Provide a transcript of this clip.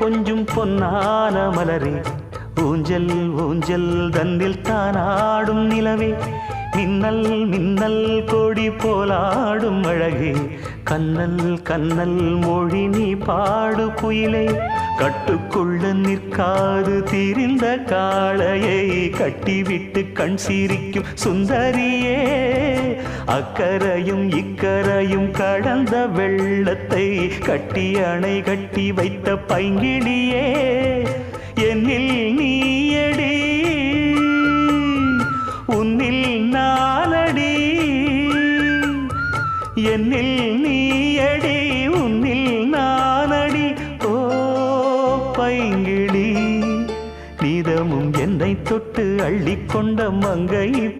கொஞ்சம் பொன்னான மலரே, ஊஞ்சல் ஊஞ்சல் தன்னில் தானாடும் நிலவே, மின்னல் மின்னல் கொடி போலாடும் அழகே, கண்ணல் கண்ணல் மொழி நீ பாடு குயிலே, கட்டுக்குள்ள நிற்காது திரிந்த காளையை கட்டிவிட்டு கண் சிரிக்கும் சுந்தரியே, அக்கரையும் இக்கரையும் கடந்த வெள்ளத்தை கட்டி அணை கட்டி வைத்த பைங்கிளியே, என்னில் நீயடி உன்னில் நானடி, என்னில் நீயடி உன்னில் நானடி. ஓ பைங்கிளி, நீதமும் என்னை தொட்டு அள்ளிக்கொண்ட மங்கை